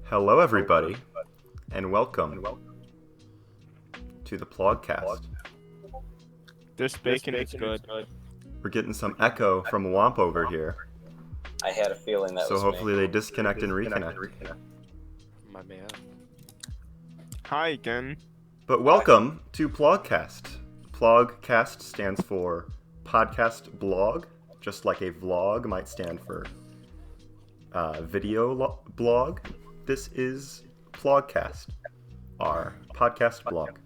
Hello, everybody, and welcome to the PLOGCAST. This bacon is good. We're getting some echo from Womp over here, I had a feeling that so was hopefully me. they disconnect and reconnect. My man. Hi again. But welcome to PLOGCAST. PLOGCAST stands for podcast blog, just like a vlog might stand for video blog. This is PLOGCAST, our podcast blog.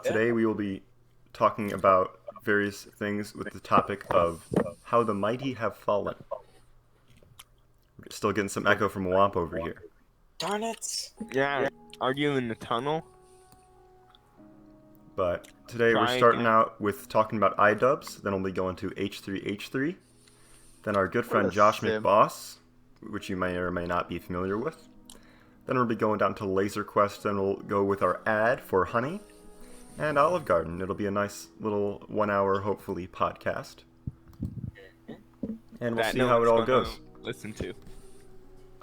Today we will be talking about various things with the topic of how the mighty have fallen. We're still getting some echo from Womp over here. Darn it! Yeah, are you in the tunnel? But today we're starting out with talking about iDubbbz, then we'll be going to H3H3, then our good friend Josh McBoss, which you may or may not be familiar with. Then we'll be going down to Laser Quest, then we'll go with our ad for Honey and Olive Garden. It'll be a nice little 1 hour, hopefully, podcast. And we'll see how it all goes. Listen to.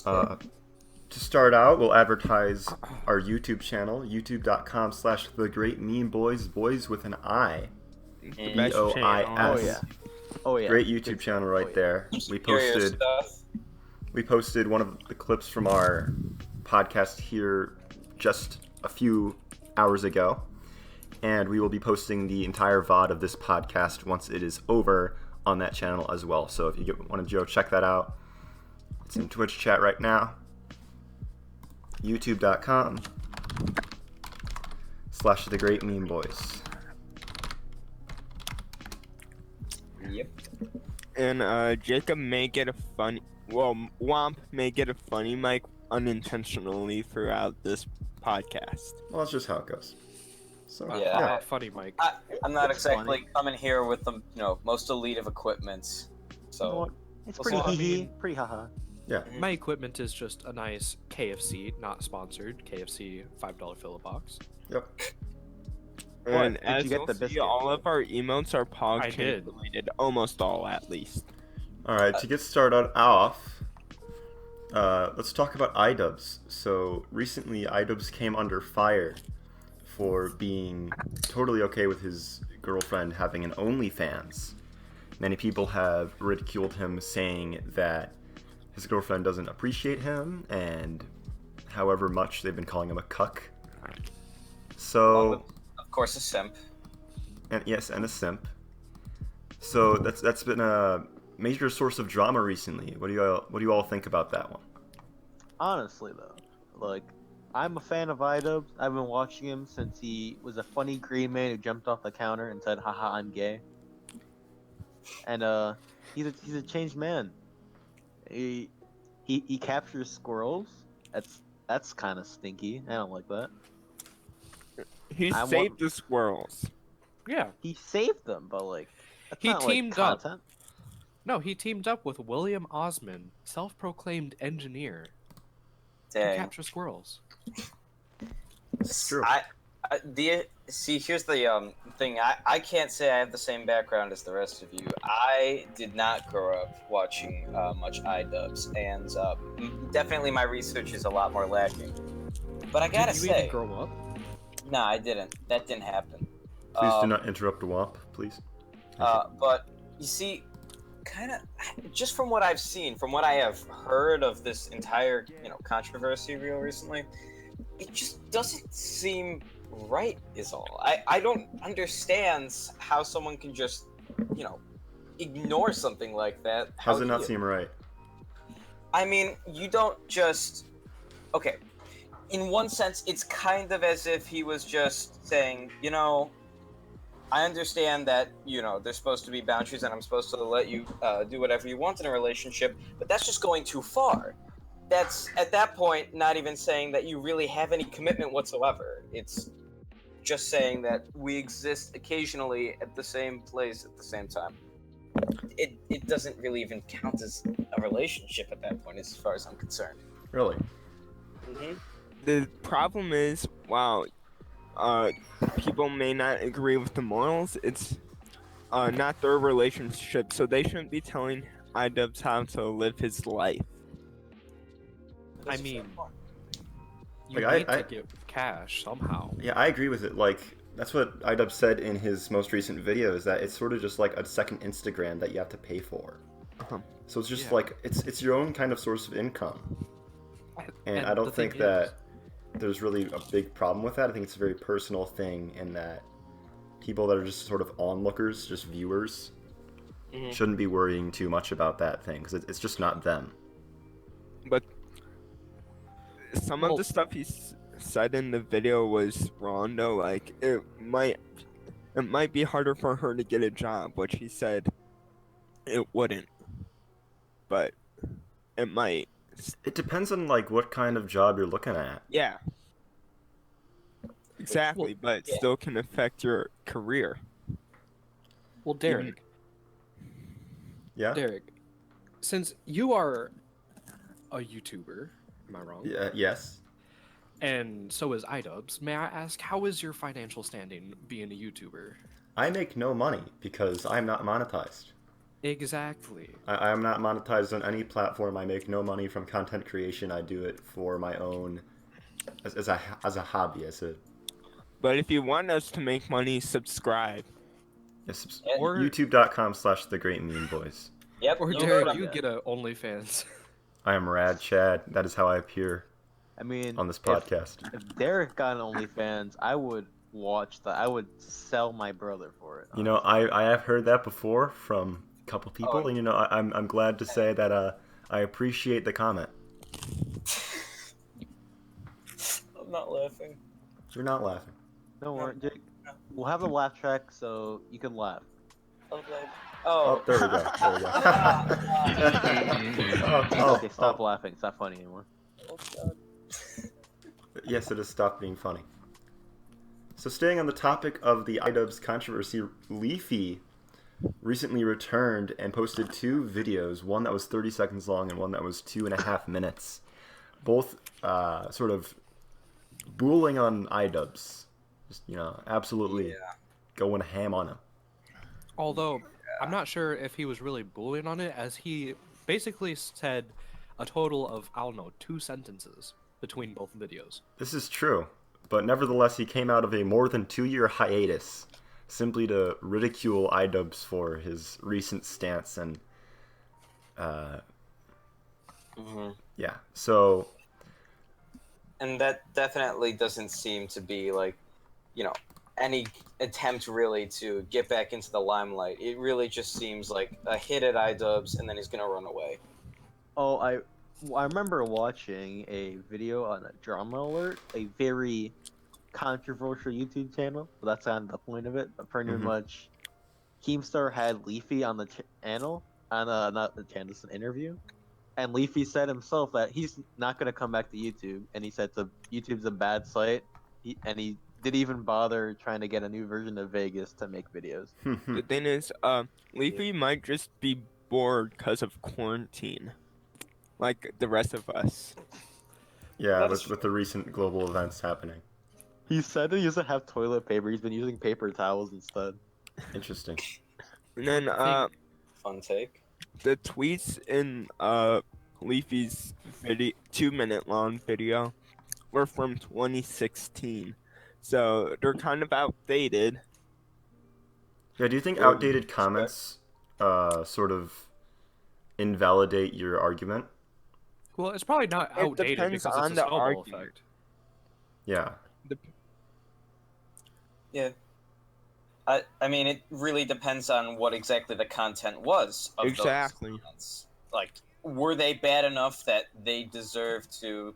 To start out, we'll advertise our YouTube channel, youtube.com/thegreatmeanboys, boys with an I. The best B-O-I-S. channel. Oh yeah. Great YouTube channel right there. Superior stuff. We posted one of the clips from our podcast here just a few hours ago, and we will be posting the entire VOD of this podcast once it is over on that channel as well. So if you want to go check that out, it's in Twitch chat right now. youtube.com/thegreatmeanboys. Yep. And Jacob may get a funny. Well, Womp may get a funny mic unintentionally throughout this podcast. Well, that's just how it goes. So Yeah. Funny Mike. I'm not It's exactly funny. coming here with the most elite of equipment. So It's We'll pretty see. hee hee, pretty haha. My equipment is just a nice KFC, not sponsored. KFC $5 fill a box. Yep. And Did as you get you'll the see, biscuit? all of our emotes are I PogChamp did. related. Almost all, at least. All right, to get started off, let's talk about iDubbbz. So recently, iDubbbz came under fire for being totally okay with his girlfriend having an OnlyFans. Many people have ridiculed him, saying that his girlfriend doesn't appreciate him, and however much they've been calling him a cuck. So, of course a simp. and a simp. So that's been a major source of drama recently. What do you all think about that one? Honestly though, like, I'm a fan of iDubbbz. I've been watching him since he was a funny green man who jumped off the counter and said, "Haha, I'm gay." And he's a changed man. He captures squirrels. That's kind of stinky. I don't like that. He I saved want- the squirrels. Yeah. He saved them, but like, that's He not, teamed like, up. content. No, he teamed up with William Osmond, self-proclaimed engineer, to Dang. capture squirrels. It's true. Here's the thing. I can't say I have the same background as the rest of you. I did not grow up watching much iDubbbz, and definitely my research is a lot more lacking. But I gotta Did you say, even grow up? nah, I didn't. That didn't happen. Please do not interrupt Womp, please. But you see, kind of just from what I've seen, from what I have heard of this entire controversy real recently, it just doesn't seem right. Is all. I don't understand how someone can just ignore something like that. How does it not seem right? I mean, you don't just. Okay. In one sense, it's kind of as if he was just saying, I understand that, there's supposed to be boundaries and I'm supposed to let you do whatever you want in a relationship, but that's just going too far. That's, at that point, not even saying that you really have any commitment whatsoever. It's just saying that we exist occasionally at the same place at the same time. It doesn't really even count as a relationship at that point, as far as I'm concerned. Really? Mm-hmm. The problem is, while people may not agree with the morals, it's not their relationship, so they shouldn't be telling iDubbbz how to live his life. I mean, you Like, need to get cash somehow. Yeah, I agree with it. Like, that's what iDub said in his most recent video, is that it's sort of just like a second Instagram that you have to pay for. Uh-huh. So it's just Yeah. like, it's your own kind of source of income. And I the don't thing think that there's really a big problem with that. I think it's a very personal thing in that people that are just sort of onlookers, just viewers, shouldn't be worrying too much about that thing, because it's just not them. But some of the stuff he said in the video was wrong though. Like it might be harder for her to get a job, which he said it wouldn't, but it might. It depends on, like, what kind of job you're looking at. Yeah. Exactly, but yeah. still can affect your career. Well, Derek, Yeah? since you are a YouTuber, am I wrong? Yeah, yes. And so is iDubbbz. May I ask, how is your financial standing being a YouTuber? I make no money because I'm not monetized. Exactly. I am not monetized on any platform. I make no money from content creation. I do it for my own, as a hobby, But if you want us to make money, subscribe. Or- YouTube.com/thegreatmeanboys. Yep. Or you Derek, heard him. you get a OnlyFans. I am Rad Chad. That is how I appear I mean, on this podcast. If Derek got an OnlyFans, I would watch that. I would sell my brother for it. You know, I have heard that before from a couple people, Oh. and you know, I'm glad to say that I appreciate the comment. I'm not laughing. You're not laughing. Don't worry, Jake. We'll have a laugh track so you can laugh. I'm like, Oh, there we go. There we go. Okay, stop laughing. It's not funny anymore. Oh, God. Yes, it has stopped being funny. So staying on the topic of the iDubbbz controversy, Leafy recently returned and posted 2 videos, one that was 30 seconds long and one that was 2.5 minutes. Both sort of bullying on iDubbbz. Just, you know, absolutely going ham on him. Although, I'm not sure if he was really bullying on it, as he basically said a total of, I don't know, 2 sentences between both videos. This is true, but nevertheless he came out of a more than 2-year hiatus simply to ridicule iDubbbz for his recent stance and yeah, so... And that definitely doesn't seem to be like, you know, any attempt really to get back into the limelight. It really just seems like a hit at iDubbbz and then he's gonna run away. Oh, I remember watching a video on a Drama Alert, a very controversial YouTube channel. But that's not the point of it. But pretty much, Keemstar had Leafy on the channel, not the channel, it's an interview. And Leafy said himself that he's not going to come back to YouTube, and he said YouTube's a bad site, and he didn't even bother trying to get a new version of Vegas to make videos. The thing is, Leafy might just be bored because of quarantine, like the rest of us. Yeah, with the recent global events happening. He said he doesn't have toilet paper. He's been using paper towels instead. Interesting. And then, Fun take. the tweets in Leafy's 2-minute long video were from 2016, so they're kind of outdated. Yeah, do you think outdated comments sort of invalidate your argument? Well, it's probably not It outdated depends because on it's a the snowball argument. effect. Yeah. Yeah. I mean, it really depends on what exactly the content was of Exactly. those comments. Like, were they bad enough that they deserve to,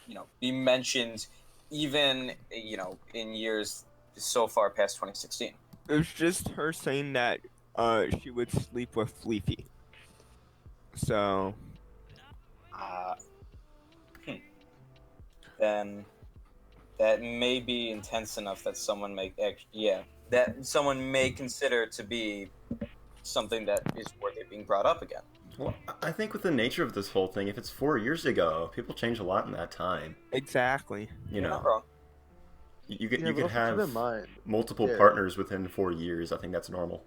you know, be mentioned even, you know, in years so far past 2016? It was just her saying that she would sleep with Leafy. So, Then that may be intense enough that someone that someone may consider to be something that is worthy of being brought up again. Well, I think with the nature of this whole thing, if it's 4 years ago, people change a lot in that time. exactly. You You're not know, wrong. you could Yeah, but also keep have in mind, multiple yeah. partners within 4 years. I think that's normal.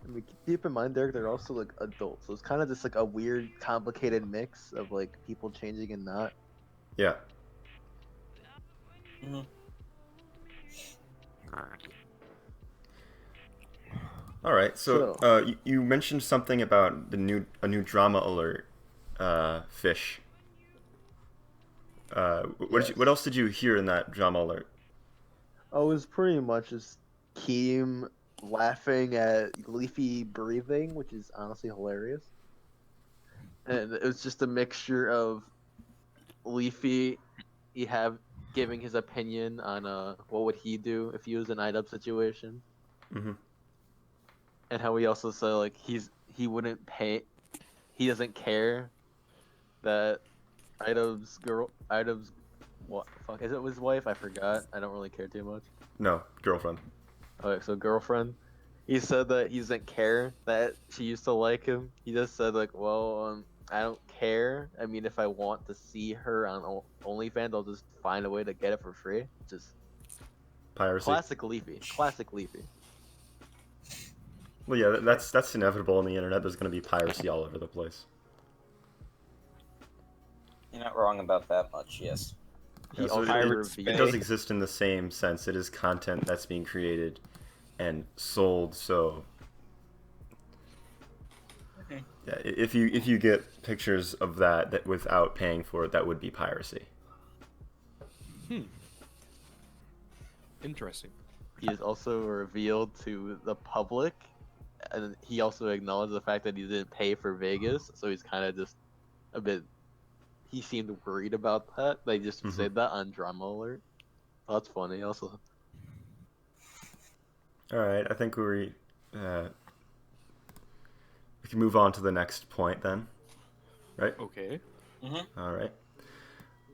I mean, keep in mind, they're also like adults, so it's kind of just like a weird, complicated mix of like people changing and not. Yeah. Hmm. All right. So, So- you mentioned something about a new drama alert, fish. What Yes. else did you hear in that drama alert? Oh, it was pretty much just Keem laughing at Leafy breathing, which is honestly hilarious. And it was just a mixture of Leafy, he have giving his opinion on what would he do if he was in IDUB situation, Mm-hmm. and how he also said like he wouldn't pay, he doesn't care that IDUB's what fuck is it his wife? I forgot. I don't really care too much. No, girlfriend. Okay, so girlfriend. He said that he doesn't care that she used to like him. He just said like, well, I don't care. I mean, if I want to see her on OnlyFans, I'll just find a way to get it for free. Just Piracy. classic Leafy. Classic Leafy. Well, yeah, that's inevitable on the internet. There's going to be piracy all over the place. You're not wrong about that much. Yes. He Yeah, so also Pirates it revealed. does exist in the same sense. It is content that's being created and sold. So, yeah, if you get pictures of that without paying for it, that would be piracy. Interesting. He is also revealed to the public, and he also acknowledged the fact that he didn't pay for Vegas, so he's kind of just a bit. He seemed worried about that. They just Mhm. said that on Drama Alert. Oh, that's funny. Also, All right, I think we can move on to the next point then, right? Okay. All right.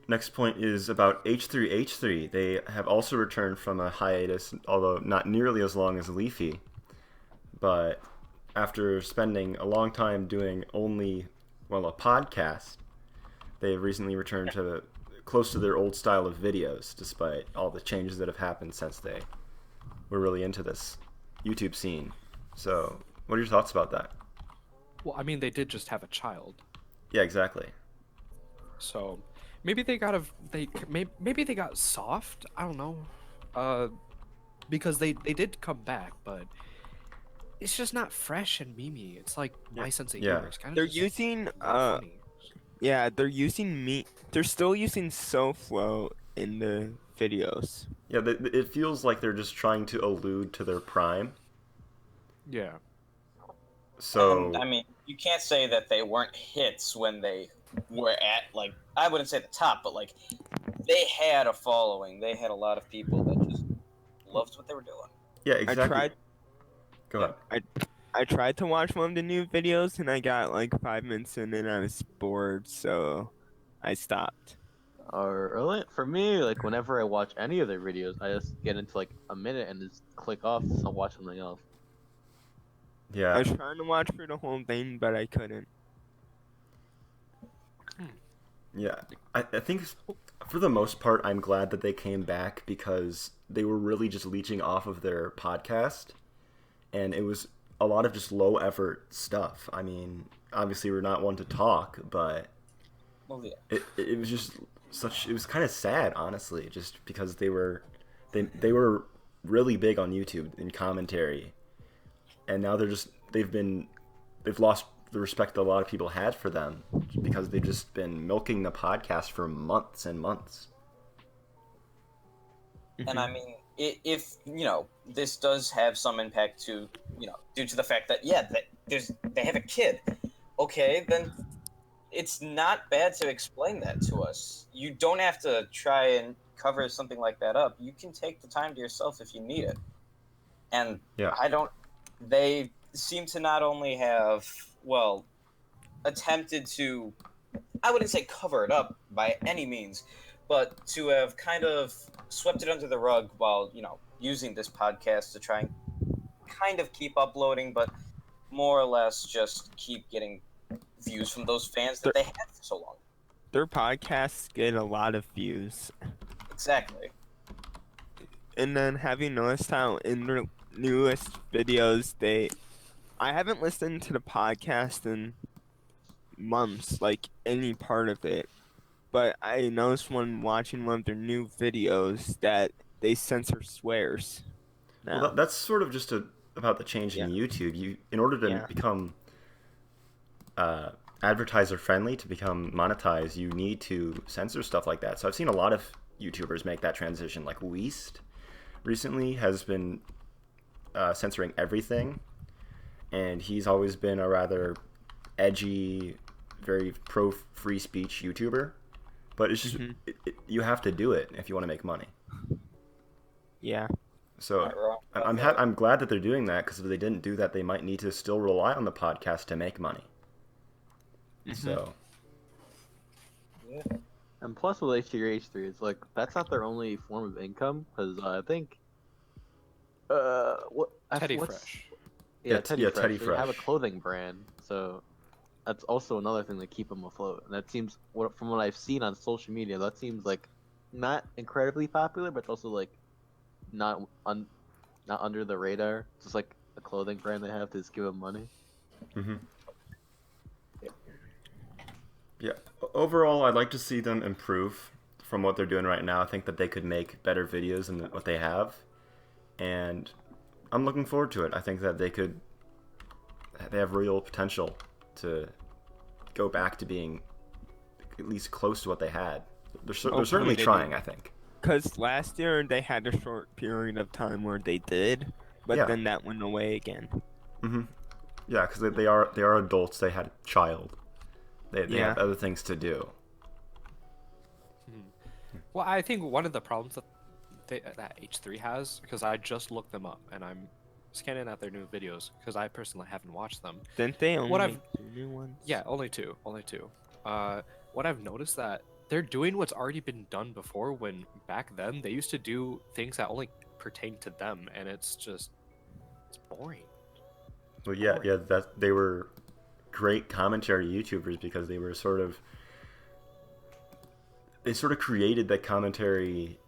Next point is about H3H3. They have also returned from a hiatus, although not nearly as long as Leafy. But after spending a long time doing only, well, a podcast, they have recently returned to close to their old style of videos, despite all the changes that have happened since they were really into this YouTube scene. So, what are your thoughts about that? Well, I mean, they did just have a child, Yeah, exactly. so maybe maybe they got soft. I don't know. Because they did come back, but it's just not fresh and memey. It's like my sense of Yeah. humor. It's kind of They're using funny. yeah, they're still using SoFlo in the videos. Yeah, it feels like they're just trying to allude to their prime. Yeah. So, And I mean, you can't say that they weren't hits when they were at, like, I wouldn't say the top, but like they had a following. They had a lot of people that just loved what they were doing. yeah, exactly. I tried Go ahead. I tried to watch one of the new videos and I got like 5 minutes in and I was bored, so I stopped. or really, for me, like whenever I watch any of their videos, I just get into like a minute and just click off to watch something else. I Yeah, was trying to watch for the whole thing, but I couldn't. yeah. I think for the most part, I'm glad that they came back because they were really just leeching off of their podcast, and it was a lot of just low effort stuff. I mean, obviously we're not one to talk, but Well, yeah. it was just it was kind of sad, honestly, just because they were really big on YouTube in commentary, and now they've lost the respect that a lot of people had for them because they've just been milking the podcast for months and months. And I mean, if you know, this does have some impact to, you know, due to the fact that that they have a kid. Okay, then it's not bad to explain that to us. You don't have to try and cover something like that up. You can take the time to yourself if you need it. And Yeah. they seem to not only have, well, attempted to, I wouldn't say cover it up by any means, but to have kind of swept it under the rug while, you know, using this podcast to try and kind of keep uploading, but more or less just keep getting views from those fans that they had for so long. Their podcasts get a lot of views. Exactly. And then have you noticed how in their newest videos they I haven't listened to the podcast in months, like any part of it. But I noticed when watching one of their new videos that they censor swears Well, now. that's sort of just about the change in Yeah. YouTube. In order to Yeah. become advertiser friendly, to become monetized, you need to censor stuff like that. So I've seen a lot of YouTubers make that transition. Like Weast recently has been censoring everything, and he's always been a rather edgy, very pro free speech YouTuber. But it's just you have to do it if you want to make money. Yeah. So Not wrong about I'm that. I'm glad that they're doing that, because if they didn't do that, they might need to still rely on the podcast to make money. So Yeah. And plus with H3, it's like that's not their only form of income, because I think Teddy what's Fresh. yeah, Yeah, Teddy yeah, Fresh. Teddy They have a Fresh. clothing brand, so that's also another thing to keep them afloat. And that seems, from what I've seen on social media, that seems like not incredibly popular, but it's also like not not under the radar. It's just like a clothing brand they have to just give them money. hmm yeah. Overall, I'd like to see them improve from what they're doing right now. I think that they could make better videos than what they have, and I'm looking forward to it. I think that they have real potential to go back to being at least close to what they had. They're certainly they trying, do. I think. Because last year they had a short period of time where they did, but Yeah. then that went away again. hmm Yeah, because they are adults. They had a child. They Yeah. have other things to do. Well, I think one of the problems that H3 has, because I just looked them up and I'm scanning at their new videos because I personally haven't watched them. Didn't they only What make I've- two new ones? Yeah, only two. What I've noticed that they're doing what's already been done before. When back then they used to do things that only pertain to them, and it's boring. Well, yeah, that they were great commentary YouTubers because they sort of created that commentary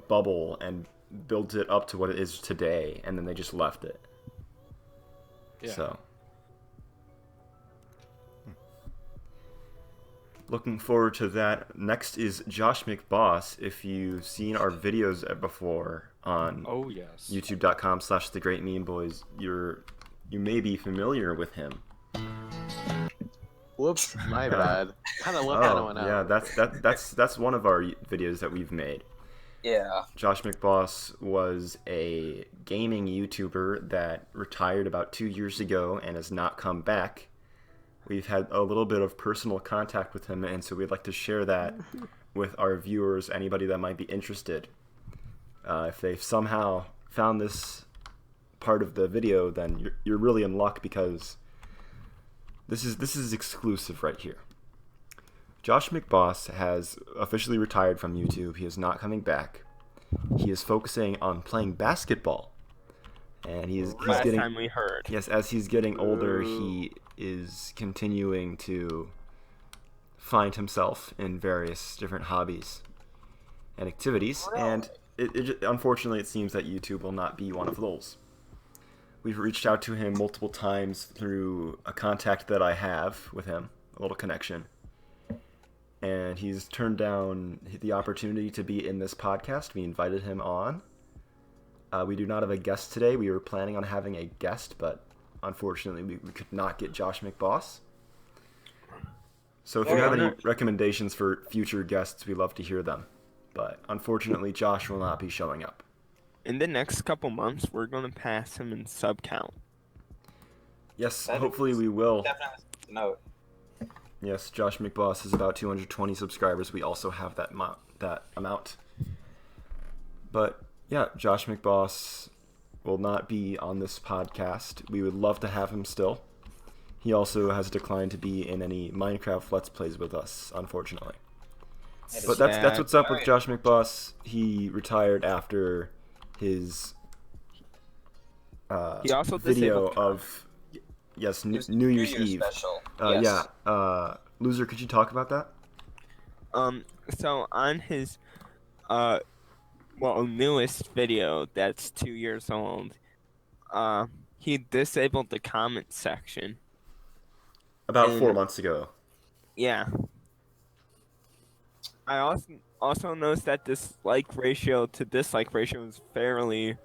bubble and built it up to what it is today, and then they just left it. Yeah. So, looking forward to that. Next is Josh McBoss. If you've seen our videos before on Oh yes. youtube.com/thegreatmemeboys, you may be familiar with him. Whoops, my bad. Kind of left that Oh, one yeah, out. that's one of our videos that we've made. Yeah. Josh McBoss was a gaming YouTuber that retired about 2 years ago and has not come back. We've had a little bit of personal contact with him, and so we'd like to share that with our viewers, anybody that might be interested. If they've somehow found this part of the video, then you're really in luck, because this is exclusive right here. Josh McBoss has officially retired from YouTube. He is not coming back. He is focusing on playing basketball, and he's Last getting time we heard. yes. As he's getting older, he is continuing to find himself in various different hobbies and activities, and unfortunately, it seems that YouTube will not be one of those. We've reached out to him multiple times through a contact that I have with him, a little connection. And he's turned down the opportunity to be in this podcast. We invited him on. We do not have a guest today. We were planning on having a guest, but unfortunately we could not get Josh McBoss. So if you have any recommendations for future guests, we'd love to hear them. But unfortunately, Josh will not be showing up. In the next couple months, we're gonna pass him in sub count. Yes, That hopefully is we will. Definitely something to note. Yes, Josh McBoss has about 220 subscribers. We also have that amount. But yeah, Josh McBoss will not be on this podcast. We would love to have him still. He also has declined to be in any Minecraft Let's Plays with us, unfortunately. That But is that's sad. what's up with Josh McBoss. He retired after his He also video disabled of It was New Year's Eve. special. Yeah. Loser, could you talk about that? So on his newest video that's 2 years old, he disabled the comment section. About And- 4 months ago. Yeah. I also noticed that this like ratio to dislike ratio is fairly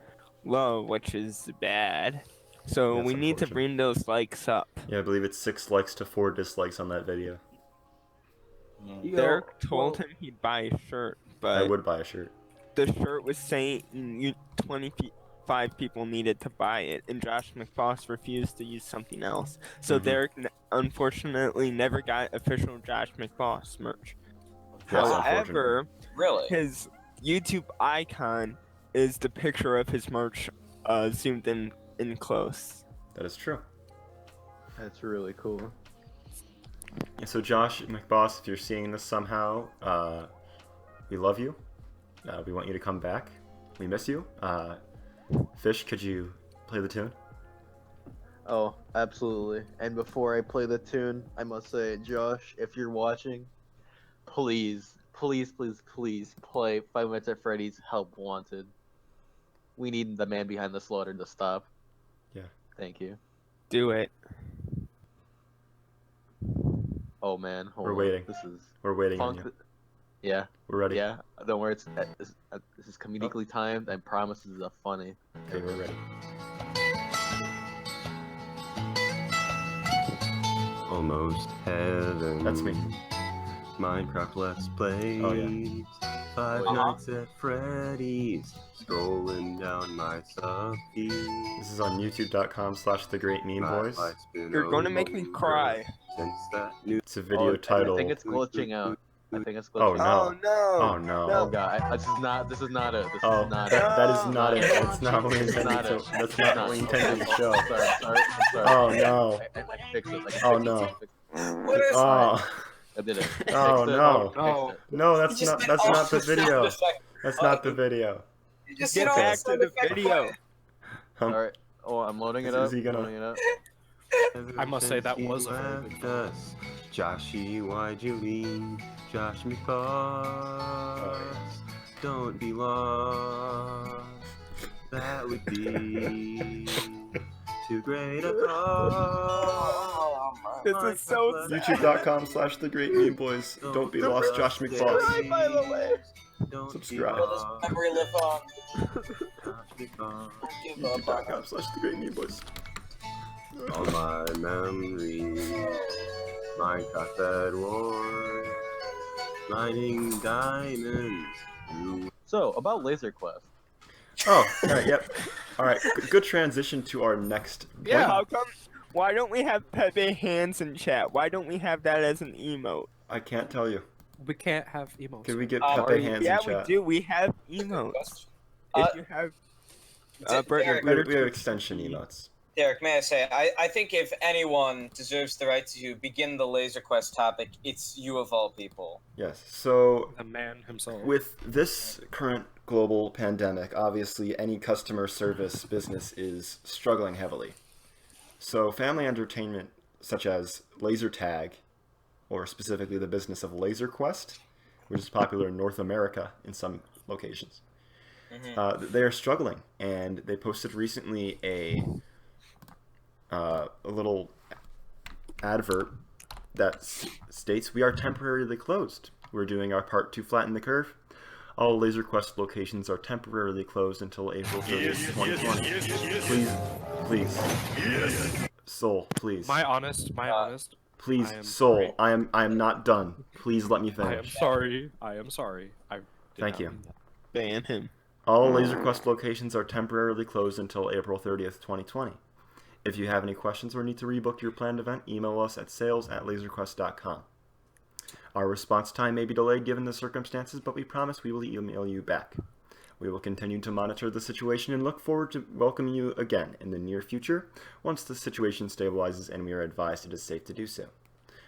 low, which is bad. So That's we need to unfortunate. bring those likes up. Yeah, I believe it's 6 likes to 4 dislikes on that video. Derek told him he'd buy a shirt, I but would buy a shirt. the shirt was saying 25 people needed to buy it, and Josh McBoss refused to use something else. So Mhm. Derek unfortunately never got official Josh McBoss merch. Yes, However, Really? his YouTube icon is the picture of his merch zoomed in close. That is true. That's really cool. Yeah, so Josh McBoss, if you're seeing this somehow, we love you. We want you to come back. We miss you. Fish, could you play the tune? Oh, absolutely. And before I play the tune, I must say, Josh, if you're watching, please, please, please, please play 5 Nights at Freddy's Help Wanted. We need the man behind the slaughter to stop. Yeah. Thank you. Do it. Oh man, hold We're on. waiting. We're waiting on you. Yeah, We're ready. yeah. Don't worry. This is comedically timed. I promise this is a funny. Okay, we're ready. Almost heaven. That's me. Minecraft Let's Play. Oh, yeah. 5 Nights at Freddy's. Scrolling down my sub feed. This is on youtube.com/thegreatmemeboys. You're gonna make me cry. Since that new It's a video I titled... think it's glitching out. I think it's glitching Oh, out. no. Oh Oh no. Oh god, this is not it. This Oh, is not that it. is not it. That's not what we It's intended not to. it. That's not what we intended to show. I'm sorry. Oh no. I fixed it. Oh, no. What is Oh. I did it. I Oh, fixed it. no. I fixed it. No, You that's just not. did That's all not the the sound video. effect. That's not the video. You just Get did all back sound to the effect video. Alright. Oh, I'm loading it Is up. he gonna- Loading it up. I must say that Since was he a very good left video. us. Joshy, why'd you leave? Josh McBoss. Don't be lost. That would be too great a cause. This is so YouTube.com/thegreatmemeboys. Don't be lost, Josh McBoss. by the way. Don't Subscribe. be Will this lost, memory live on? Josh McBoss. Give up on it. YouTube.com/thegreatmemeboys. All my memories, Minecraft Bed Wars, mining diamonds. You So, about Laser Quest. Oh, alright, yep. Alright, good transition to our next point. Yeah. How come? Why don't we have Pepe hands in chat? Why don't we have that as an emote? I can't tell you. We can't have emotes. Could we get Oh, Pepe hands Yeah, in we chat? do. We have emotes. Uh, If you have, Derek, Brett, We have extension emotes. Derek, may I say, I think if anyone deserves the right to begin the Laser Quest topic, it's you of all people. Yes. So The man himself. with this current global pandemic, obviously any customer service business is struggling heavily. So family entertainment such as laser tag, or specifically the business of Laser Quest, which is popular in North America in some locations, they are struggling, and they posted recently a little advert that states, "We are temporarily closed. We're doing our part to flatten the curve. All Laser Quest locations are temporarily closed until April 30th, 2020. Please, Soul, please, My honest. please, I am Soul. sorry. I am not done. Please let me I am finish. sorry. I am sorry. I did Thank not you. mean that. ban him. All Laser Quest locations are temporarily closed until April 30th, 2020. If you have any questions or need to rebook your planned event, email us at sales@laserquest.com. Our response time may be delayed given the circumstances, but we promise we will email you back. We will continue to monitor the situation and look forward to welcoming you again in the near future once the situation stabilizes and we are advised it is safe to do so.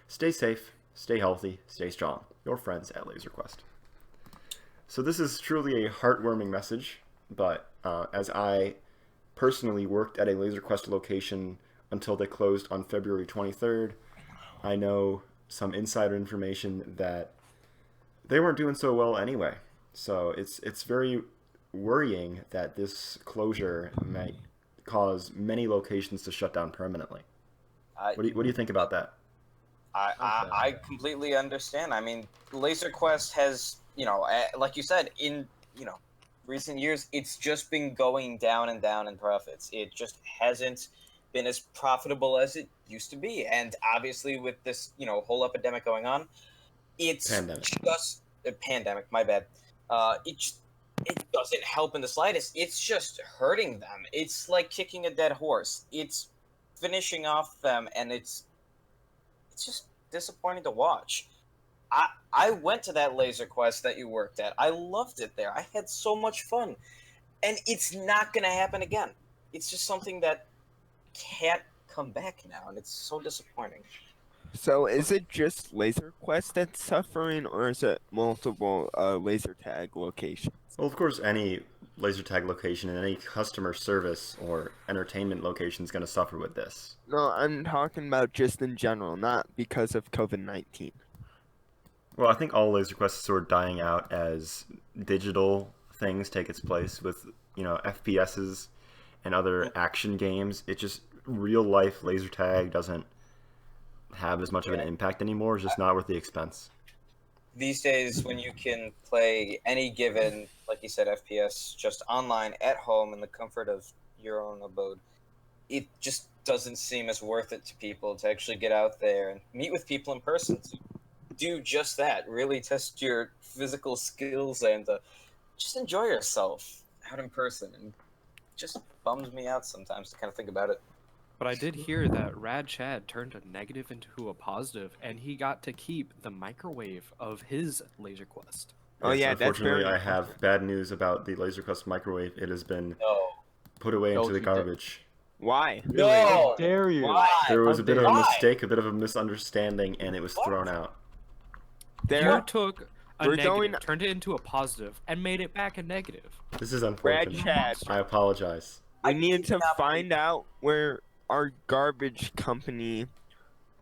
Stay safe, stay healthy, stay strong. Your friends at LaserQuest. So this is truly a heartwarming message, but as I personally worked at a LaserQuest location until they closed on February 23rd, I know some insider information that they weren't doing so well anyway. So it's very worrying that this closure might cause many locations to shut down permanently. What do you think about that? I completely understand. I mean, Laser Quest has, like you said, in recent years, it's just been going down and down in profits. It just hasn't been as profitable as it used to be. And obviously, with this, whole epidemic going on, it's Pandemic. just a pandemic. My bad. It doesn't help in the slightest. It's just hurting them. It's like kicking a dead horse. It's finishing off them, and it's just disappointing to watch. I went to that Laser Quest that you worked at. I loved it there. I had so much fun. And it's not going to happen again. It's just something that can't come back now, and it's so disappointing. So is it just Laser Quest that's suffering, or is it multiple laser tag locations? Well, of course, any laser tag location and any customer service or entertainment location is going to suffer with this. No, I'm talking about just in general, not because of COVID-19. Well, I think all laser quests are sort of dying out as digital things take its place with, FPSs and other action games. It just, real life laser tag doesn't have as much of an impact anymore. It's just not worth the expense. These days, when you can play any given, like you said, FPS just online at home in the comfort of your own abode, it just doesn't seem as worth it to people to actually get out there and meet with people in person to do just that. Really test your physical skills and just enjoy yourself out in person. And it just bums me out sometimes to kind of think about it. But I did hear that Rad Chad turned a negative into a positive, and he got to keep the microwave of his Laser Quest. Oh Yes, yeah, that's unfortunately, very I have bad news about the Laser Quest microwave. It has been No. put away Don't into the you dare. garbage. Why? Really? No! How dare you? Why? There was a bit of a Why? mistake, a bit of a misunderstanding, and it was What? thrown out. There, You took a We're negative, going- turned it into a positive, and made it back a negative. This is Brad unfortunate. Chad. I apologize. We I need to cannot find out where our garbage company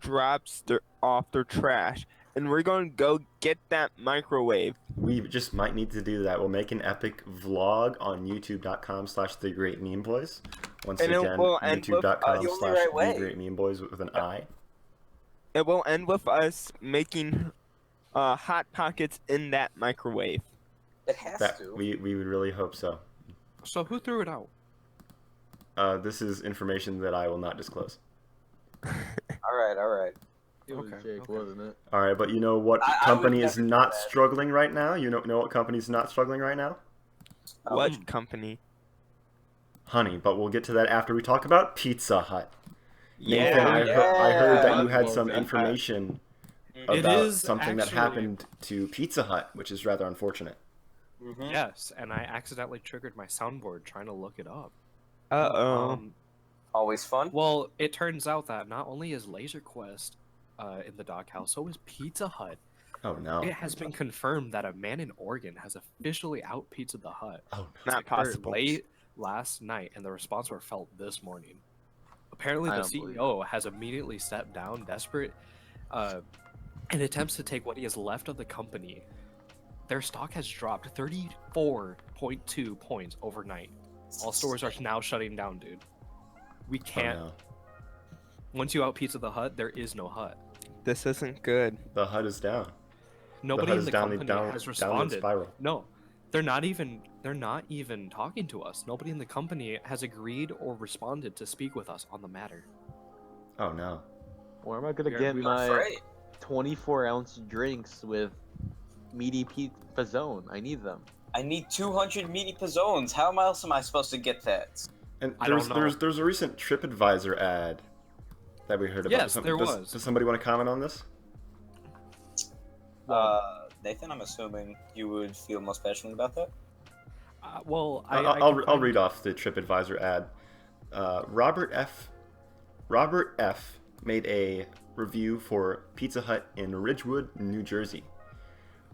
drops off their trash, and we're going to go get that microwave. We just might need to do that. We'll make an epic vlog on youtube.com/thegreatmemeboys. Once And it again, will end with, the only right way. youtube.com/thegreatmemeboys with an I. It will end with us making hot pockets in that microwave. It has That to. we would really hope so. So who threw it out? This is information that I will not disclose. All right. It was Okay, Jake, okay. wasn't it? All right, but you know what I would company is never do not that. struggling right now? You know what company's not struggling right now? What company? Honey, but we'll get to that after we talk about Pizza Hut. Yeah. Nathan, I heard that you had Yeah. some information It about is something that actually- happened to Pizza Hut, which is rather unfortunate. Mhm. Yes, and I accidentally triggered my soundboard trying to look it up. Uh-oh. Always fun. Well, it turns out that not only is Laser Quest in the doghouse, so is Pizza Hut. Oh no. It has been confirmed that a man in Oregon has officially out pizza the Hut. Oh Not Occurred possible. late last night, and the response were felt this morning. Apparently, I the don't believe CEO has immediately stepped down, desperate, in attempts to take what he has left of the company. Their stock has dropped 34.2 points overnight. All stores are now shutting down, dude. We Oh, can't. no. Once you out pizza the Hut, there is no Hut. This isn't good. The Hut is down. Nobody the Hut in is the company has downward responded. spiral. No, they're not even talking to us. Nobody in the company has agreed or responded to speak with us on the matter. Oh no. Where am I gonna We are- get we I'm my afraid. 24-ounce drinks with meaty pizzone? I need them. I need 200 meaty pizzones. How else am I supposed to get that? And I don't know. there's a recent TripAdvisor ad that we heard about. Yes, there was. Does somebody want to comment on this? Nathan, I'm assuming you would feel most passionate about that. Well, I'll can read off the TripAdvisor ad. Robert F. made a review for Pizza Hut in Ridgewood, New Jersey.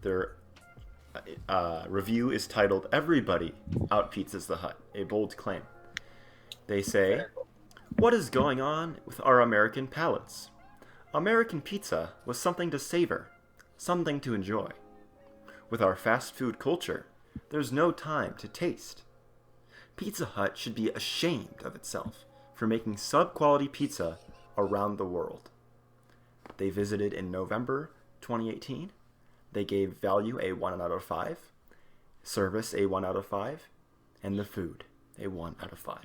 Their review is titled "Everybody Out Pizzas the Hut," a bold claim. They say, "What is going on with our American palates? American pizza was something to savor, something to enjoy. With our fast food culture, there's no time to taste. Pizza Hut should be ashamed of itself for making sub-quality pizza around the world. They visited in November 2018. They gave value a 1 out of 5, service a 1 out of 5, and the food a 1 out of 5.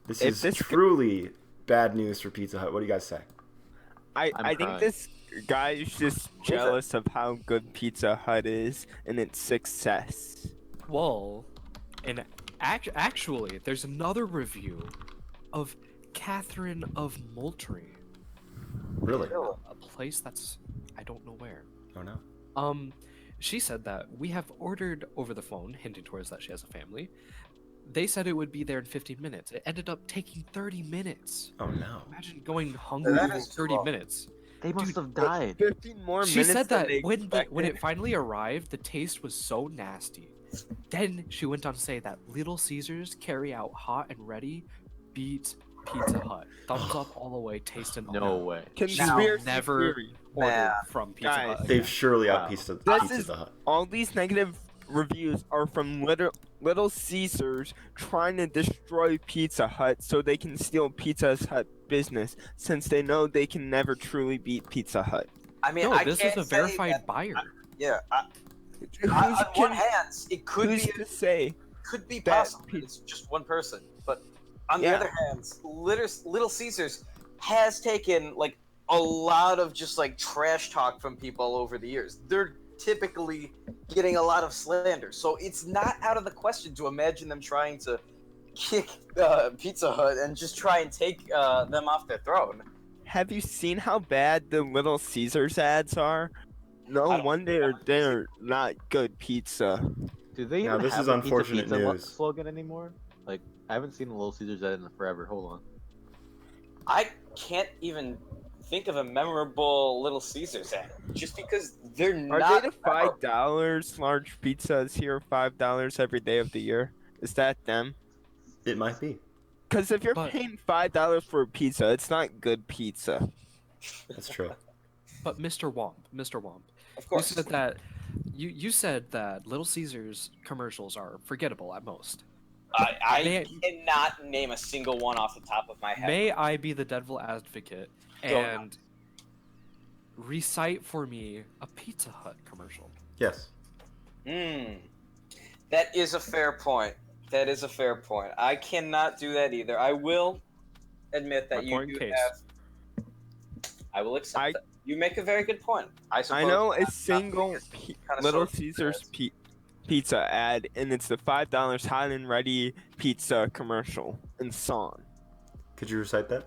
This is truly bad news for Pizza Hut. What do you guys say? I think this guy is just jealous of how good Pizza Hut is and its success. Well, and actually, there's another review of Catherine of Moultrie. Really? A place that's I don't know where. Oh no. She said that we have ordered over the phone, hinting towards that she has a family. They said it would be there in 15 minutes. It ended up taking 30 minutes. Oh no. Imagine going hungry for 30 minutes. They must have died. 15 more She minutes said than that they when expected. it finally arrived, the taste was so nasty. Then she went on to say that Little Caesars carry out hot and ready beats Pizza Hut. Thumbs up all the way, taste and No way. Conspiracy never theory. ordered Nah. from Pizza Guys, Hut. They've again. surely Wow. outpizza This Pizza is- Hut. All these negative reviews are from Little Caesars trying to destroy Pizza Hut so they can steal Pizza Hut business, since they know they can never truly beat Pizza Hut. I mean, No, I this can't is a say verified that- buyer. Yeah. Who's On one can- hand, it could who's be to say? that possible. it's just one person, but on the Yeah. other hand, Little Caesars has taken like a lot of just like trash talk from people over the years. They're typically getting a lot of slander, so it's not out of the question to imagine them trying to kick Pizza Hut and just try and take them off their throne. Have you seen how bad the Little Caesars ads are? I No don't wonder think they're not good pizza. Do they Now, even this have is a unfortunate pizza news. slogan anymore? Like, I haven't seen a Little Caesars ad in forever. Hold on. I can't even think of a memorable Little Caesars ad, just because they're Are not. they the $5 large pizzas here, $5 every day of the year? Is that them? It might be. Because if you're But- paying $5 for a pizza, it's not good pizza. That's true. But Mr. Womp, Of you course. said that you said that Little Caesars commercials are forgettable at most. I May- cannot name a single one off the top of my head. May I be the devil advocate Go on. and recite for me a Pizza Hut commercial? Yes. That is a fair point. That is a fair point. I cannot do that either. I will admit that My you point do case. have. I will accept I- that. You make a very good point. I suppose. I know a not single being kinda Little sort of Caesars ads. pizza ad, and it's the $5 hot and ready pizza commercial and song. Could you recite that?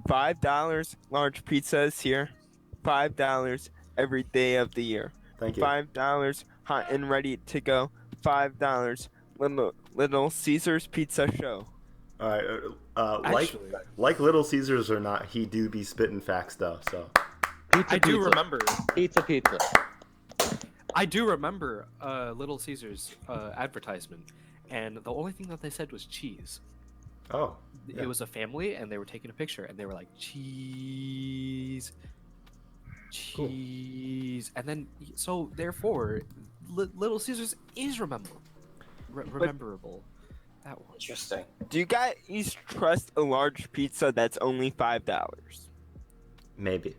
$5 large pizzas here, $5 every day of the year. Thank you. $5 hot and ready to go. $5 Little Caesars Pizza Show. All right. Actually, Like Little Caesars or not, he do be spitting facts though. So Pizza, I do pizza. remember. Pizza. I do remember Little Caesars advertisement, and the only thing that they said was cheese. oh yeah. It was a family, and they were taking a picture, and they were like cheese, Cool. cheese, and then so therefore, Little Caesars is rememberable. That one. Interesting. Do you guys trust a large pizza that's only $5? Maybe.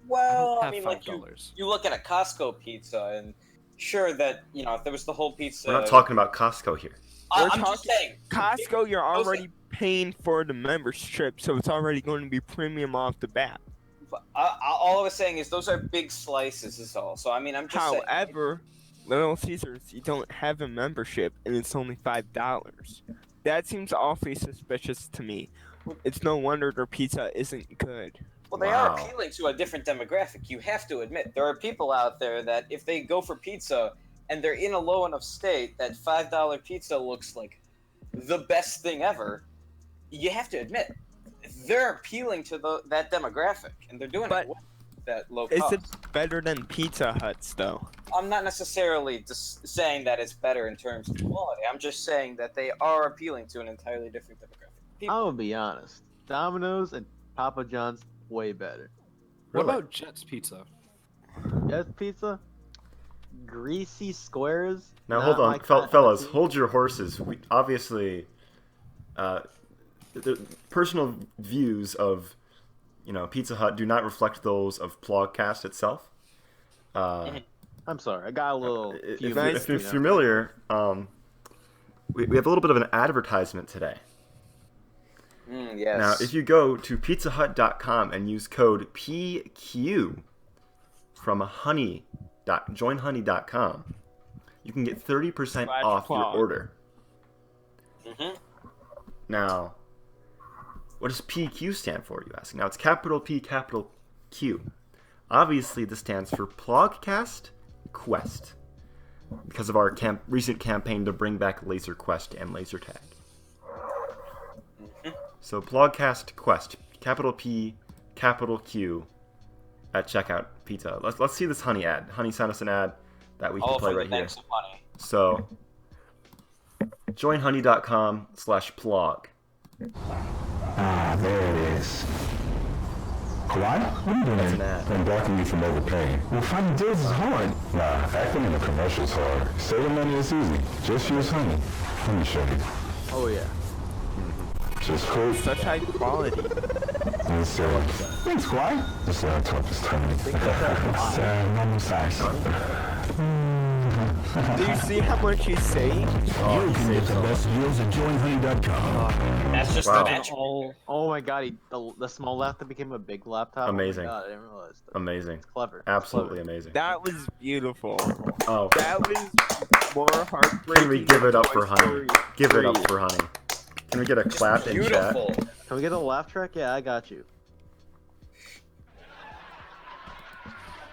Well, I have mean, like $5. you look at a Costco pizza, and sure that if there was the whole pizza. We're not talking about Costco here. We're I'm just talking- saying. Costco, you're Those- already paying for the membership, so it's already going to be premium off the bat. All I was saying is those are big slices, is all. So I mean, I'm just saying. However, Little Caesars, you don't have a membership, and it's only $5. That seems awfully suspicious to me. It's no wonder their pizza isn't good. Well, they are Wow. appealing to a different demographic. You have to admit, there are people out there that if they go for pizza and they're in a low enough state that $5 pizza looks like the best thing ever, you have to admit they're appealing to that demographic, and they're doing But it with that low Is cost. it better than Pizza Huts, though? I'm not necessarily just saying that it's better in terms of quality. I'm just saying that they are appealing to an entirely different demographic. I'm gonna be honest. Domino's and Papa John's way better. What Really? about Jet's Pizza? Yes, pizza. Greasy squares. Now not hold my on, kind of fellas, pizza. hold your horses. We obviously the personal views of Pizza Hut do not reflect those of PLOGCAST itself. I'm sorry, I got a little. If feverish, you're you know? familiar, we have a little bit of an advertisement today. Yes. Now, if you go to pizzahut.com and use code PQ from joinhoney.com, you can get 30% off your /plog. order. Mm-hmm. Now, what does PQ stand for, you ask? Now, it's capital P, capital Q. Obviously, this stands for PLOGCAST Quest, because of our recent campaign to bring back Laser Quest and Laser Tag. So, PLOGCAST Quest, capital P, capital Q, at checkout pizza. Let's see this Honey ad. Honey sent us an ad that we can play right here. Thanks of money. So, joinhoney.com/plog. Ah, there it is. Kawhi, what are you doing? That's an ad. I'm blocking you from overpaying. Well, finding deals is hard. Nah, acting in a commercial is hard. Saving money is easy. Just use Honey. Let me show you. Oh yeah. Just cool. Such high quality. And so, thanks, Kawhi. This laptop is tiny. It's normal size. Do you see how much he's saved? You can get the best deals at joinhoney.com. That's just Wow. the magic. Oh my god, the small laptop became a big laptop. Amazing. Oh my god, I didn't realize that. Amazing. It's clever. It's Absolutely clever. amazing. That was beautiful. Oh, That was more heartbreaking. can we give it than up for Toy Honey? Story Give it up 3. for Honey. Can we get a clap in chat? Beautiful. Can we get a laugh track? Yeah, I got you.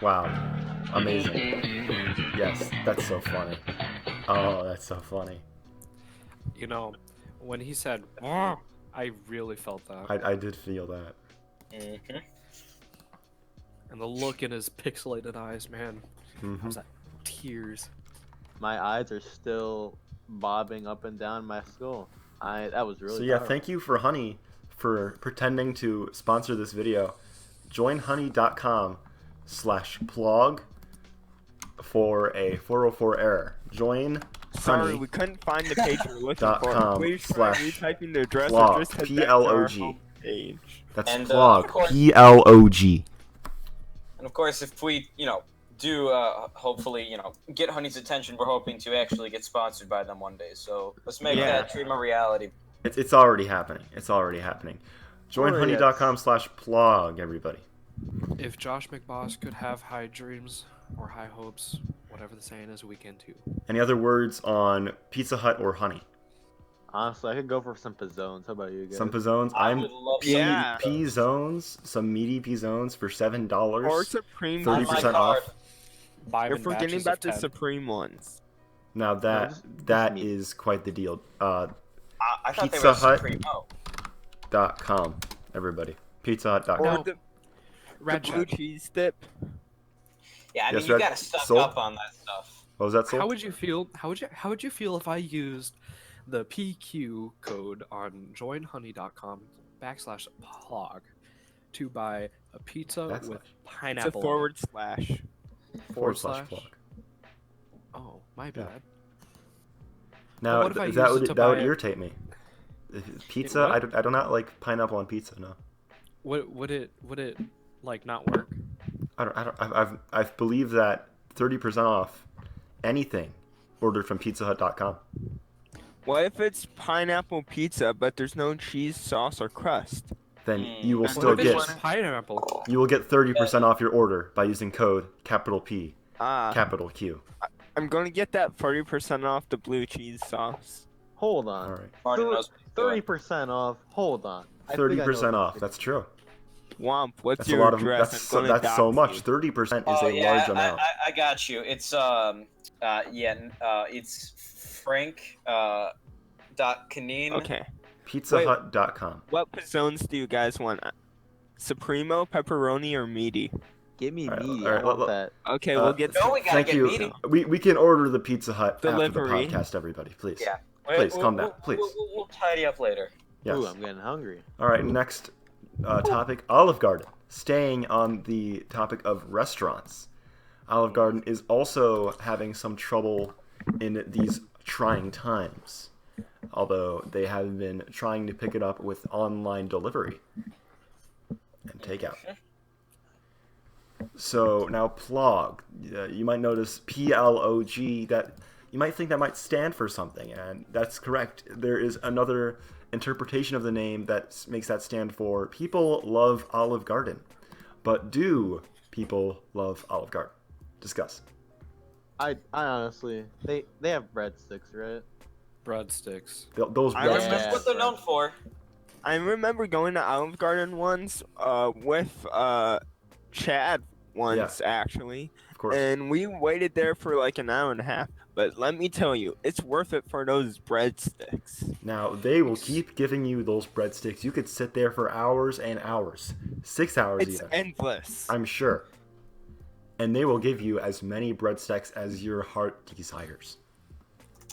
Wow. Amazing. Yes, that's so funny. Oh, that's so funny. You know, when he said, "Ah," I really felt that. I did feel that. Mm-hmm. And the look in his pixelated eyes, man. Mhm. Was that tears? My eyes are still bobbing up and down my skull. That was really. So yeah, powerful. thank you for Honey for pretending to sponsor this video. Joinhoney.com/plog for a 404 error. Join Sorry, Honey we couldn't find the page we were looking for. .com Please try slash retyping the address plog, or just head back to our PLOG. homepage. That's And, plog. of course- PLOG. And of course, if we, do hopefully, get Honey's attention, we're hoping to actually get sponsored by them one day. So let's make Yeah. that dream a reality. It's already happening. It's already happening. Joinhoney.com/plog, everybody. If Josh McBoss could have high dreams or high hopes, whatever the saying is, we can too. Any other words on Pizza Hut or Honey? Honestly, I could go for some pizzones. How about you guys? Some pizzones. I I'm would love some Yeah. P-zones, some meaty P-zones for $7. Or Supreme. On my 30% card. off. Buy You're them in forgetting batches about of the 10. Supreme ones. Now that just meat. is quite the deal. I thought Pizza they were Hut. Supremo. .com, everybody. PizzaHut.com. Or No. the Red blue Chat. cheese dip. Yeah, I mean, Yes, you Red- gotta suck Soul? up on that stuff. What was that, Soul? How would you feel? How would you feel if I used the PQ code on joinhoney.com/plog to buy a pizza with Backslash. It's a pineapple? forward slash. /plog. Oh, my bad. Now, what if I that use it would to that would buy- irritate me. Pizza, What? I do not like pineapple on pizza. No, Would it like not work? I believe that 30% off anything ordered from PizzaHut.com. What if it's pineapple pizza, but there's no cheese, sauce, or crust? Then you will What still What if it's get just pineapple? 30% off your order by using code capital P Ah, capital Q. I'm gonna get that 30% off the blue cheese sauce. Hold All on. right, Marty knows what he's doing. 30% off. Hold on. I think I know 30% what off. this That's true. Womp, what's That's a your lot of address? that's I'm gonna that's so dox much. you. 30% is Oh, a yeah, large amount. I got you. It's it's Frank dot Canine. Okay. PizzaHut.com. What pizzones do you guys want? Supremo, pepperoni, or meaty? Give me Alright, meaty. alright, I want let- that. Okay, Uh, we'll get. No, we gotta Thank get you. meaty. We can order the Pizza Hut Delivery. after the podcast, everybody. Please. Yeah. Please, calm down, please. We'll tidy up later. Yes. Ooh, I'm getting hungry. All right. Next topic: Olive Garden. Staying on the topic of restaurants, Olive Garden is also having some trouble in these trying times. although they have been trying to pick it up with online delivery and takeout. So now Plog, you might notice PLOG, that you might think that might stand for something, and that's correct. There is another interpretation of the name that makes that stand for People Love Olive Garden. But do people love Olive Garden? Discuss. I honestly, they have breadsticks, right? Breadsticks. Those I breadsticks. That's what they're known for. I remember going to Olive Garden once with Chad once, actually. Of course. And we waited there for like an hour and a half. But let me tell you, it's worth it for those breadsticks. Now, they will keep giving you those breadsticks. You could sit there for hours and hours. 6 hours It's even. endless. I'm sure. And they will give you as many breadsticks as your heart desires.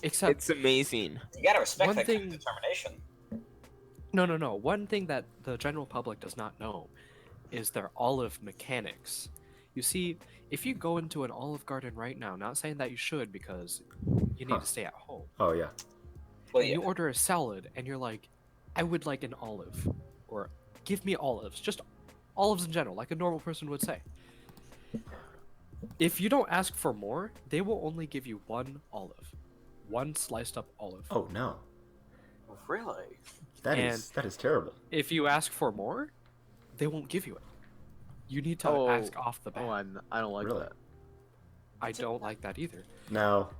Except It's amazing. You gotta respect One that kind of thing- determination. no. One thing that the general public does not know is their olive mechanics. You see, if you go into an Olive Garden right now, not saying that you should because you need Huh. to stay at home, Oh, yeah. Well, and yeah. you order a salad and you're like, I would like an olive, or give me olives, just olives in general, like a normal person would say. If you don't ask for more, they will only give you one olive, one sliced up olive. Oh, no. Really? That is terrible. If you ask for more, they won't give you it. You need to Oh. ask off the bat. Oh, I don't like Really? that. I don't like that either. Now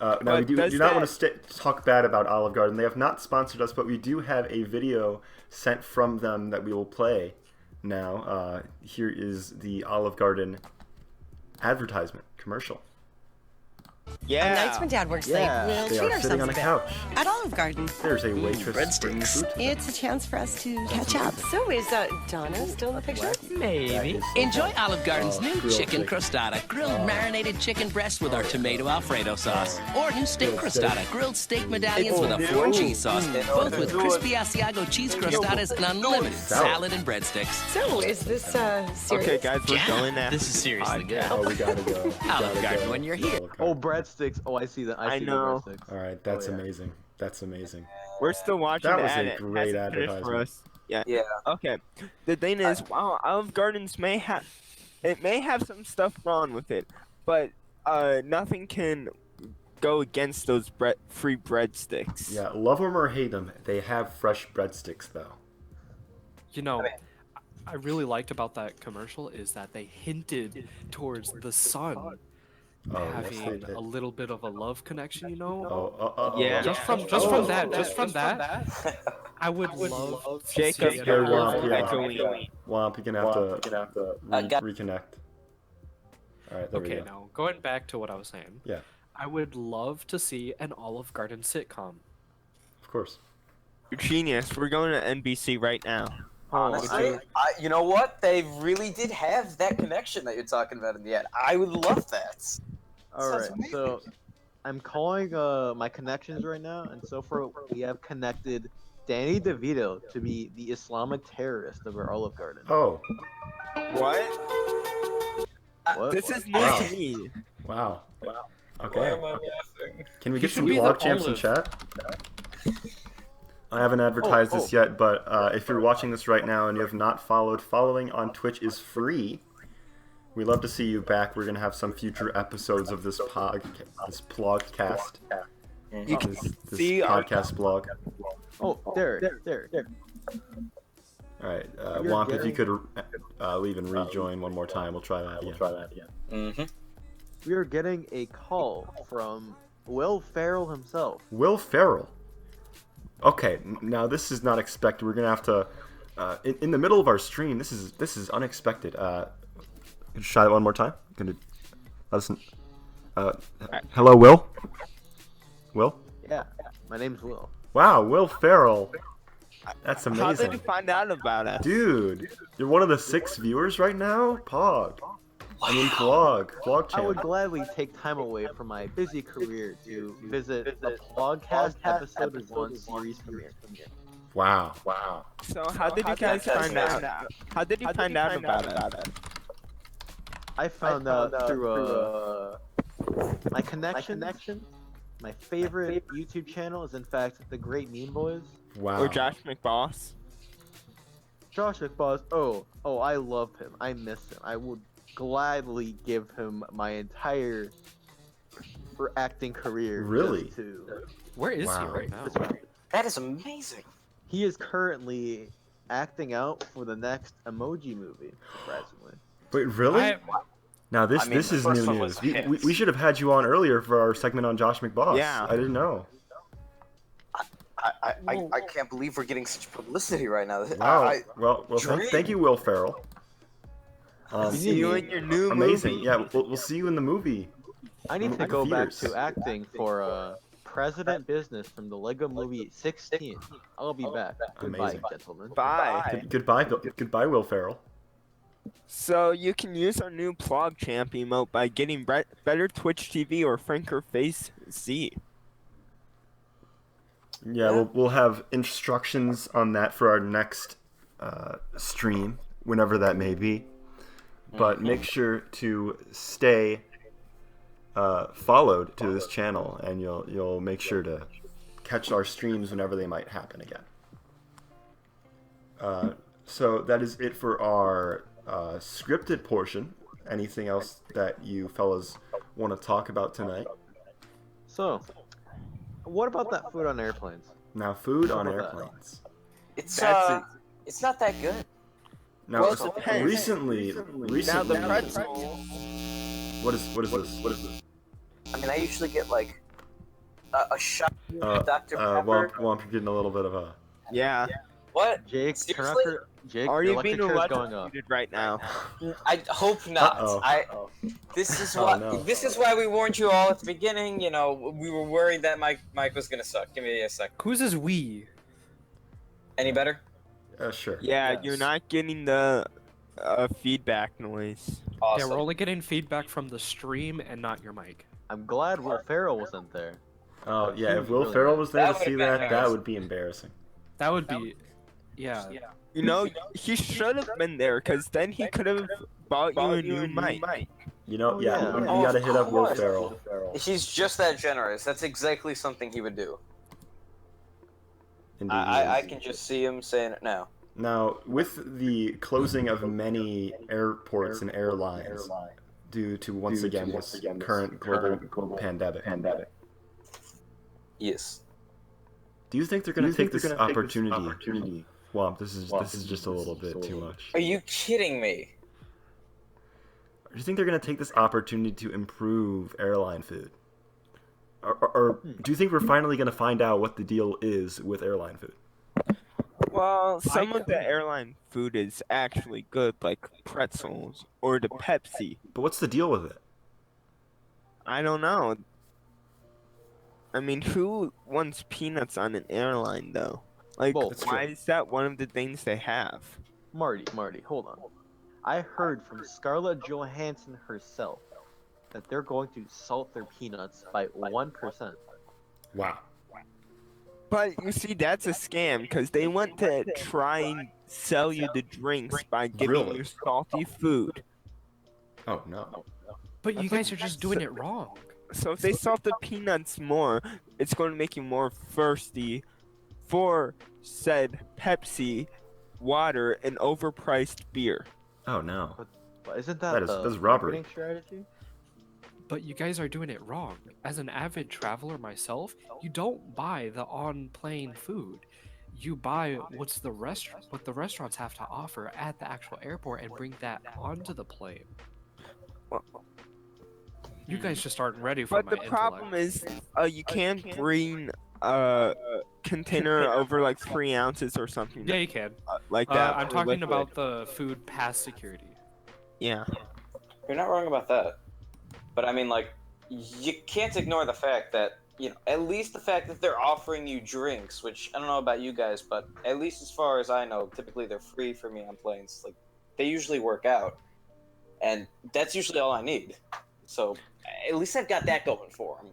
we But do does not that- want to talk bad about Olive Garden. They have not sponsored us, but we do have a video sent from them that we will play now. Here is the Olive Garden advertisement commercial. Yeah. On nights when Dad works Yeah. late, we'll They treat are sitting ourselves on a a bit. couch. At Olive Garden. There's a waitress bringing breadsticks. food to them. It's a chance for us to catch up. So is Donna still in the picture? Maybe. That is- Enjoy Olive Garden's Oh, new grilled chicken chicken. crostata, grilled marinated chicken breast with our tomato Alfredo sauce. Or new steak Grilled steak. crostata, grilled steak medallions Oh, with a no. four cheese sauce, both with no. crispy Asiago cheese crostatas and unlimited Salad. salad and breadsticks. So is this serious? Okay, guys, we're going now. This is seriously good. Oh, we gotta go. We Olive gotta Garden go. when you're here. Olive Oh, Garden. breadsticks. Oh, I see that. I I see know. the breadsticks. All right, that's Oh, yeah. amazing. That's amazing. We're still watching That the was a ad. It great hasn't finished for advertisement. us. Yeah. Yeah. Okay. The thing is, wow, Olive Gardens may have some stuff wrong with it, but nothing can go against those free breadsticks. Yeah, love them or hate them, they have fresh breadsticks though. You know, I mean- I really liked about that commercial is that they hinted towards the sun Oh, yes, they having did. a little bit of a love connection, you know? Yeah. Just from that, I would love to Jacob, see it you're Womp, yeah. echoing. Womp, you're gonna have to got- reconnect. All right, there we Okay, go. now going back to what I was saying. Yeah. I would love to see an Olive Garden sitcom. Of course. You're genius. We're going to NBC right now. Honestly, you know what? They really did have that connection that you're talking about in the ad. I would love that. All right, Sounds so I'm calling my connections right now, and so far we have connected Danny DeVito to be the Islamic terrorist of our Olive Garden. Oh, What? What? This is new Wow. to me. wow. Why Okay. am I laughing? Can we He get should some be the blog champs in olive. chat? I haven't advertised this yet, but if you're watching this right now and you have not followed, following on Twitch is free. We love to see you back. We're gonna have some future episodes of this PLOGCast. You can This see our podcast blog. Oh, there. All right, You're Womp, if you getting- could leave and rejoin one more time, we'll try that again. Mm-hmm. We are getting a call from Will Ferrell himself. Will Ferrell. Okay, now this is not expected. We're gonna have to, in the middle of our stream. This is unexpected. Could you try that one more time? Gonna listen. Hello, Will. Will. Yeah, my name's Will. Wow, Will Ferrell. That's How did you amazing, find out about us? dude. You're one of the 6 viewers right now. Plog. I mean, Plog I would champ. gladly take time away from my busy career to visit the PLOGCAST episode 1 series premiere. Wow. So how did you guys find out? How did you find out about us? I found out through my connection My favorite YouTube channel is in fact The Great Meme Boys. Wow. Or Josh McBoss. Josh McBoss. Oh, I love him. I miss him. I would gladly give him my entire acting career. Really? just to- Where is he Wow. right now? That is amazing. He is currently acting out for the next Emoji movie, surprisingly. Wait, really? I- Now this I mean, this the is first new one news. was We hits. should have had you on earlier for our segment on Josh McBoss. Yeah. I didn't know. I can't believe we're getting such publicity right now. Wow. Well, Dream. thank you, Will Ferrell. See you in your new Amazing. movie. Yeah, we'll see you in the movie. I need to Like go back theaters. to acting for President Business from the Lego Movie 16. I'll be back. Goodbye, Amazing. gentlemen. Bye. Goodbye, Will Ferrell. So you can use our new PLOGChamp emote by getting better Twitch TV or Franker Face Z. Yeah, we'll have instructions on that for our next stream, whenever that may be. But make sure to stay followed to this channel, and you'll make sure to catch our streams whenever they might happen again. So that is it for our scripted portion. Anything else that you fellas want to talk about tonight? So, what about that food on airplanes? Now, food on How about that? airplanes. It's That's it's not that good. Now, Well, it depends. recently, Now the pretzel. what is this? I mean, I usually get like a shot of Dr. Pepper. Womp, you're getting a little bit of a. Yeah. What? Jake, Seriously? Jake, Are your you being electric chair's going up. electrocuted right now? I hope not. Uh-oh. This is Oh, why. no. This is why we warned you all at the beginning. You know, we were worried that Mike was gonna suck. Give me a sec. Who's is we? Any better? Sure. Yeah, Yes. you're not getting the feedback noise. Awesome. Yeah, we're only getting feedback from the stream and not your mic. I'm glad Will Ferrell wasn't there. Oh yeah, if He Will really Ferrell is. was there That to would've see been that, that embarrassing. would be embarrassing. That would be, yeah. You know, he should have been there, because then he could have bought you a new mic. You know, Oh, yeah, yeah. you Oh, gotta of hit up Will course. Ferrell. He's just that generous. That's exactly something he would do. Indeed, I he is. can just see him saying it now. Now, with the closing of many airports and airlines due to once again this current global pandemic, Yes. do you think they're gonna take this opportunity? Womp, this is just a little bit too much. Are you kidding me? Do you think they're gonna take this opportunity to improve airline food? Or do you think we're finally gonna find out what the deal is with airline food? Well, some of the airline food is actually good, like pretzels or the Pepsi. But what's the deal with it? I don't know. I mean, who wants peanuts on an airline, though? Like, Well, That's why true. is that one of the things they have? Marty, hold on. I heard from Scarlett Johansson herself that they're going to salt their peanuts by 1%. Wow. But you see, that's a scam, because they want to try and sell you the drinks by giving Really? you salty food. Oh no. But you guys are just doing it wrong. So if they salt the peanuts more, it's going to make you more thirsty for said Pepsi, water, and overpriced beer. Oh no. But isn't that, That is- the that's robbery. marketing strategy? But you guys are doing it wrong. As an avid traveler myself, you don't buy the on-plane food. You buy what the restaurants have to offer at the actual airport and bring that onto the plane. Well, You guys just aren't ready for But my the problem is, you can't bring a container over like 3 ounces or something Yeah, you can. like that. I'm for talking liquid. about the food past security. Yeah. You're not wrong about that. But I mean, like, you can't ignore the fact that, you know, at least the fact that they're offering you drinks, which I don't know about you guys, but at least as far as I know, typically they're free for me on planes. Like, they usually work out. And that's usually all I need. So, at least I've got that going for them.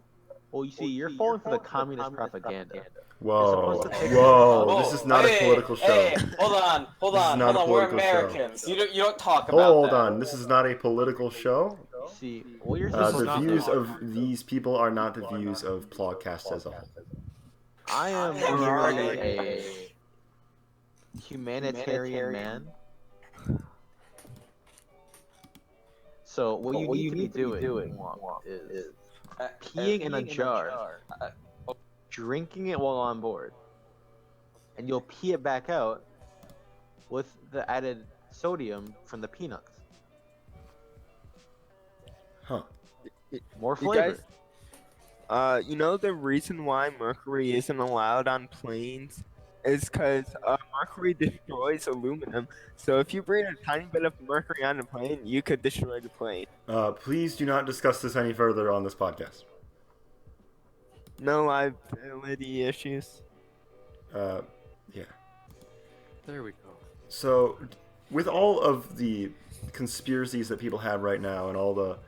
Well, you see, you're falling for the communist propaganda. Whoa. supposed to take- Whoa. This is not a Hey, political show. Hey, hold on, This is not a We're political show. Americans. You don't talk about Hold that. on. This is not a political show. See, what you're This is The not views the- of these people are not the views of PLOGCAST as a whole. I am merely a humanitarian man. So what you need to be doing is peeing in a jar, drinking it while on board, and you'll pee it back out with the added sodium from the peanuts. Huh. More You flavor. guys, you know the reason why mercury isn't allowed on planes is because mercury destroys aluminum. So if you bring a tiny bit of mercury on a plane, you could destroy the plane. Please do not discuss this any further on this podcast. No liability issues. Yeah. There we go. So, with all of the conspiracies that people have right now and all the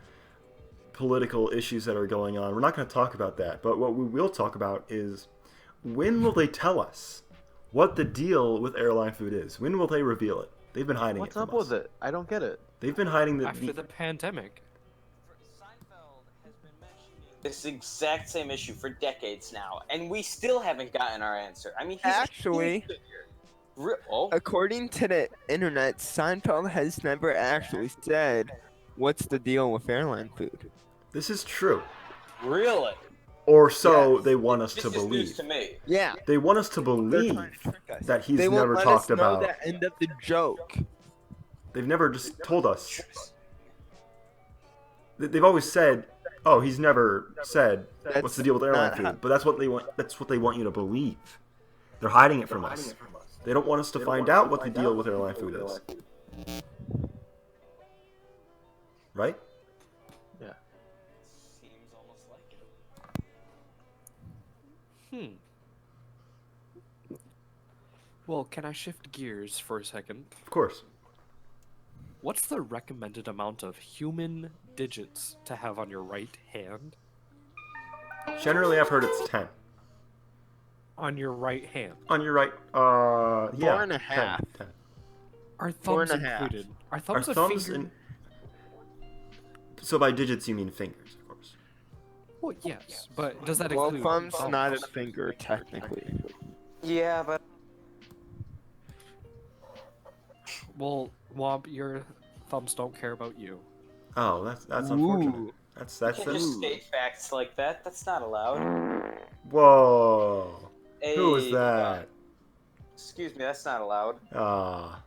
political issues that are going on, we're not going to talk about that. But what we will talk about is, when will they tell us what the deal with airline food is? When will they reveal it? They've been hiding What's it from up us. with it? I don't get it. They've been hiding After the pandemic. Seinfeld has been mentioning this exact same issue for decades now, and we still haven't gotten our answer. I mean, he's Actually, according to the internet, Seinfeld has never actually said what's the deal with airline food. This is true. Really? Or so Yes. they want us This to is news believe. to me. Yeah, They want us to they're believe trying to trick us. that he's They won't never let talked us know about. the end of the joke. They've never just told us. They've always said, "Oh, he's never said what's the deal with airline not food." how- But that's what they want. That's what they want you to believe. They're hiding it from us. They don't want us to find out what the deal with airline food is. Right? Yeah. Seems almost like it. Well, can I shift gears for a second? Of course. What's the recommended amount of human digits to have on your right hand? Generally, I've heard it's 10. On your right hand. On your right, yeah. 4.5. 10. Are thumbs 4.5. included? Are Are thumbs a thumbs finger? in... So by digits, you mean fingers, of course. Well, yes, but does that Well, include thumb's thumbs? not a finger technically. Yeah, but Well, Womp, your thumbs don't care about you. Oh, that's unfortunate. Ooh. That's you can just state facts like that. That's not allowed. Whoa. Who was Hey, that? excuse me, that's not allowed. Ah.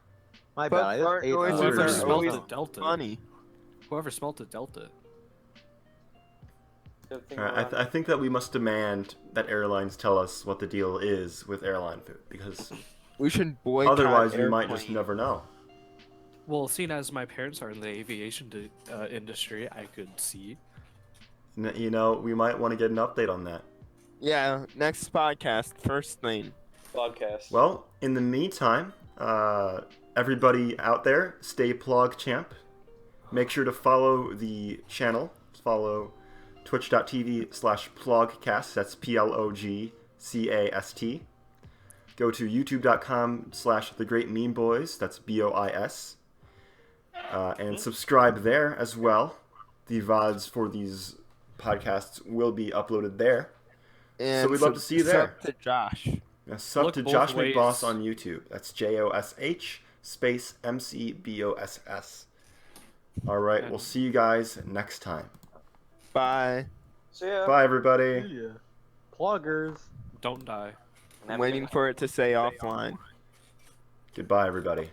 My But bad. I just fart ate noises Whoever are other smelled always the Delta. funny. Whoever smelled the Delta. Good thing Alright, we're on- I think that we must demand that airlines tell us what the deal is with airline food, because We should boycott otherwise we might just airplanes. never know. Well, seeing as my parents are in the aviation industry, I could see. You know, we might want to get an update on that. Yeah, next podcast, first thing. podcast. Well, in the meantime, everybody out there, stay PLOGChamp. Make sure to follow the channel. Follow twitch.tv/PLOGCast. That's PLOGCAST. Go to youtube.com/thegreatmemeboys. That's BOIS. And subscribe there as well. The VODs for these podcasts will be uploaded there. And So we'd love to see you there. Sub to Josh. Now, sub Look to both Josh ways. McBoss on YouTube. That's JOSH space MCBOSS. All right, we'll see you guys next time. Bye. See ya. Bye, everybody. Yeah. Pluggers. Don't die. I'm waiting for it to say offline. Goodbye, everybody.